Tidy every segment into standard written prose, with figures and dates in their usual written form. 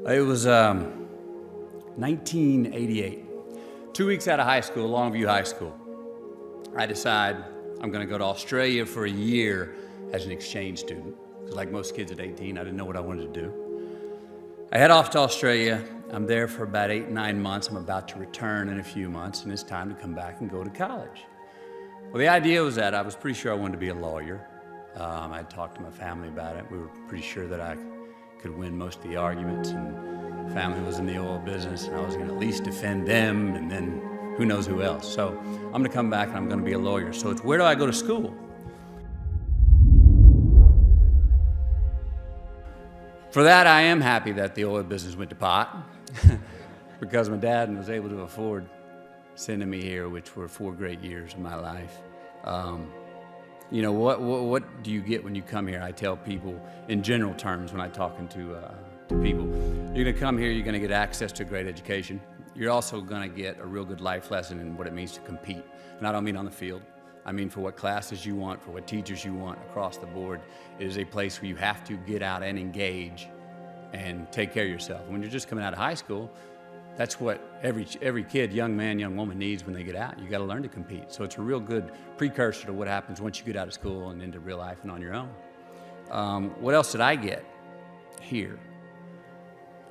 It was 1988. 2 weeks out of high school, Longview High School. I decide I'm going to go to Australia for a year as an exchange student. Because like most kids at 18, I didn't know what I wanted to do. I head off to Australia. I'm there for about 8-9 months. I'm about to return in a few months, and it's time to come back and go to college. Well, the idea was that I was pretty sure I wanted to be a lawyer. I had talked to my family about it. We were pretty sure that I could win most of the arguments, and family was in the oil business, and I was going to at least defend them, and then who knows who else. So I'm going to come back, and I'm going to be a lawyer. So it's, where do I go to school? For that, I am happy that the oil business went to pot because my dad was able to afford sending me here, which were 4 great years of my life. You know, what do you get when you come here? I tell people in general terms when I'm talking to people, you're going to come here, you're going to get access to a great education. You're also going to get a real good life lesson in what it means to compete. And I don't mean on the field. I mean for what classes you want, for what teachers you want across the board. It is a place where you have to get out and engage and take care of yourself. When you're just coming out of high school, that's what every kid, young man, young woman needs when they get out. You got to learn to compete. So it's a real good precursor to what happens once you get out of school and into real life and on your own. What else did I get here?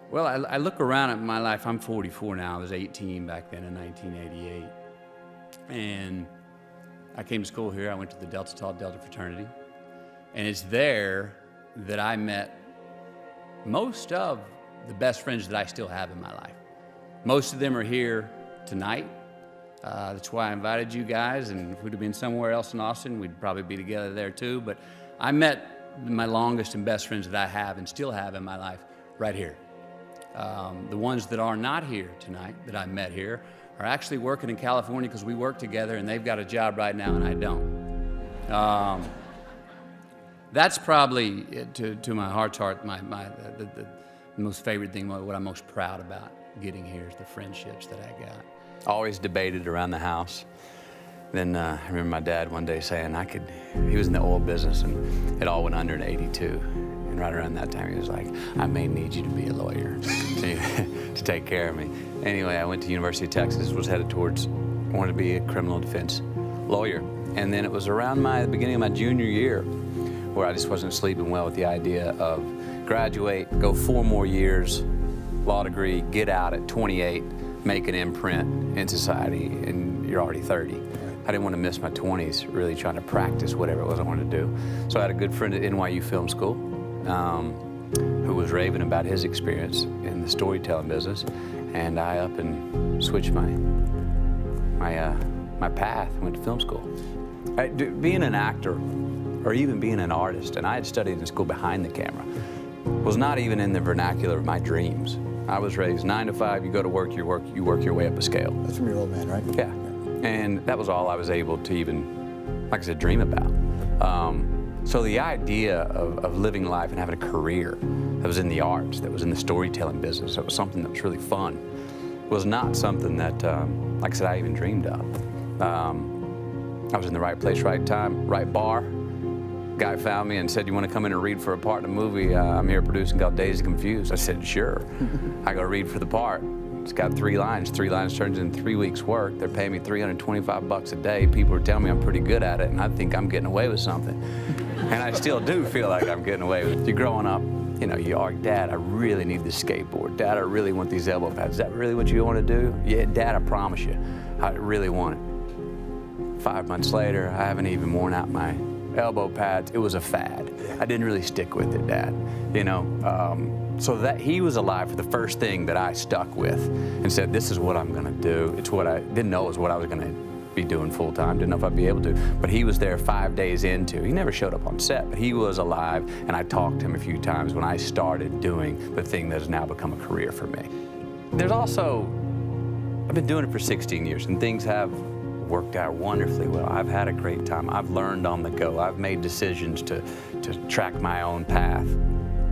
Well, I look around at my life. I'm 44 now. I was 18 back then in 1988. And I came to school here. I went to the Delta Tau Delta fraternity. And it's there that I met most of the best friends that I still have in my life. Most of them are here tonight. That's why I invited you guys. And if we'd have been somewhere else in Austin, we'd probably be together there too. But I met my longest and best friends that I have and still have in my life right here. The ones that are not here tonight, that I met here, are actually working in California because we work together, and they've got a job right now and I don't. That's probably, to my heart's heart, the most favorite thing, what I'm most proud about getting here is the friendships that I got. Always debated around the house. Then I remember my dad one day saying he was in the oil business and it all went under in '82. And right around that time he was like, I may need you to be a lawyer to take care of me. Anyway, I went to University of Texas, was headed towards, wanted to be a criminal defense lawyer. And then it was around the beginning of my junior year where I just wasn't sleeping well with the idea of graduate, go 4 more years, law degree, get out at 28, make an imprint in society, and you're already 30. I didn't want to miss my 20s really trying to practice whatever it was I wanted to do. So I had a good friend at NYU Film School who was raving about his experience in the storytelling business, and I up and switched my path and went to film school. Being an actor or even being an artist, and I had studied in school behind the camera, was not even in the vernacular of my dreams. I was raised 9 to 5, you go to work, you work your way up a scale. That's from your old man, right? Yeah. And that was all I was able to even, like I said, dream about. So the idea of living life and having a career that was in the arts, that was in the storytelling business, that was something that was really fun, was not something that, like I said, I even dreamed of. I was in the right place, right time, right bar. Guy found me and said, you want to come in and read for a part in a movie I'm here producing called Dazed and Confused? I said, sure. I go read for the part. It's got 3 lines. 3 lines turns in 3 weeks' work. They're paying me $325 a day. People are telling me I'm pretty good at it, and I think I'm getting away with something. And I still do feel like I'm getting away with it. You're growing up, you know, you argue, Dad, I really need this skateboard. Dad, I really want these elbow pads. Is that really what you want to do? Yeah, Dad, I promise you, I really want it. 5 months later, I haven't even worn out my elbow pads. It was a fad. I didn't really stick with it, Dad. You know, so that he was alive for the first thing that I stuck with and said, this is what I'm going to do. It's what I didn't know was what I was going to be doing full time. Didn't know if I'd be able to. But he was there 5 days into. He never showed up on set, but he was alive, and I talked to him a few times when I started doing the thing that has now become a career for me. There's also, I've been doing it for 16 years, and things have worked out wonderfully well. I've had a great time. I've learned on the go. I've made decisions to track my own path.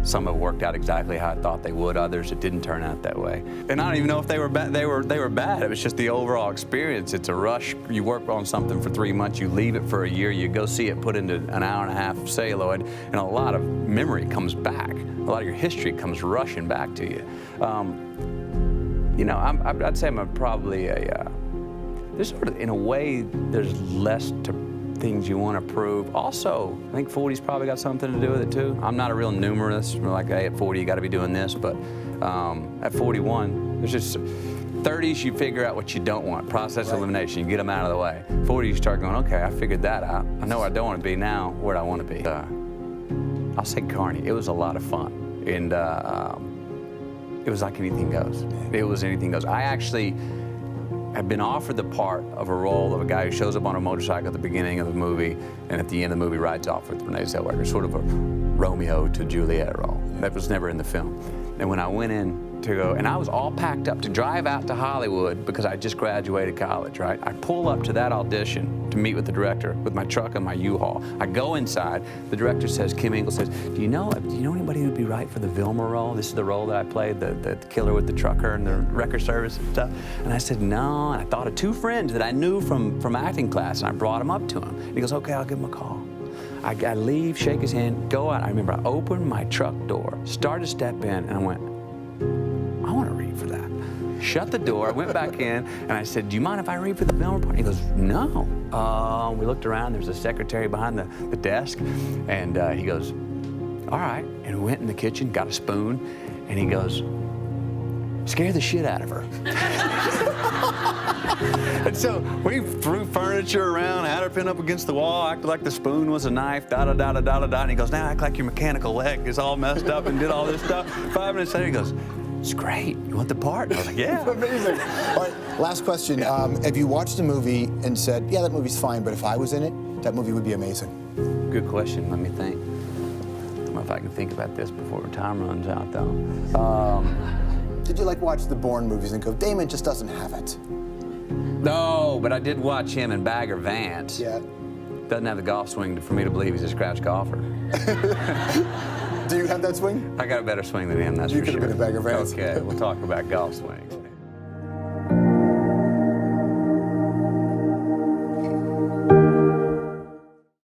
Some have worked out exactly how I thought they would. Others, it didn't turn out that way. And I don't even know if they were bad. They were bad. It was just the overall experience. It's a rush. You work on something for 3 months. You leave it for a year. You go see it put into an hour and a half of celluloid, and a lot of memory comes back. A lot of your history comes rushing back to you. You know, I'd say I'm probably a. There's sort of, in a way, there's less to things you want to prove. Also, I think 40's probably got something to do with it too. I'm not a real numerist. We're like, hey, at 40 you got to be doing this, but at 41, there's just 30s you figure out what you don't want. Process elimination, you get them out of the way. 40 you start going, okay, I figured that out. I know where I don't want to be now, where I want to be. I'll say Carney. It was a lot of fun, and it was like anything goes. It was anything goes. I actually had been offered the part of a role of a guy who shows up on a motorcycle at the beginning of the movie and at the end of the movie rides off with Renee Zellweger, sort of a Romeo to Juliet role. That was never in the film. And when I went in to go, and I was all packed up to drive out to Hollywood because I just graduated college, right? I pull up to that audition to meet with the director with my truck and my U-Haul. I go inside, the director says, Kim Ingle says, do you know anybody who'd be right for the Vilma role? This is the role that I played, the killer with the trucker and the record service and stuff. And I said, no, and I thought of 2 friends that I knew from acting class, and I brought them up to him. And he goes, okay, I'll give him a call. I leave, shake his hand, go out. I remember I opened my truck door, started to step in, and I went, I want to read for that. Shut the door, I went back in, and I said, do you mind if I read for the Vilma part? He goes, no. We looked around, there's a secretary behind the desk, and he goes, all right. And we went in the kitchen, got a spoon, and he goes, scare the shit out of her. And so we threw furniture around, had her pinned up against the wall, acted like the spoon was a knife, da-da-da-da-da-da-da. And he goes, now act like your mechanical leg is all messed up, and did all this stuff. 5 minutes later, he goes, it's great. You want the part? And I was like, yeah. Amazing. All right, last question. Have you watched a movie and said, yeah, that movie's fine, but if I was in it, that movie would be amazing? Good question. Let me think. I don't know if I can think about this before time runs out, though. Did you like watch the Bourne movies and go, Damon just doesn't have it? No, but I did watch him in Bagger Vance. Yeah. Doesn't have the golf swing for me to believe he's a scratch golfer. Do you have that swing? I got a better swing than him, that's for sure. You could have been a Bagger Vance. Okay, we'll talk about golf swings.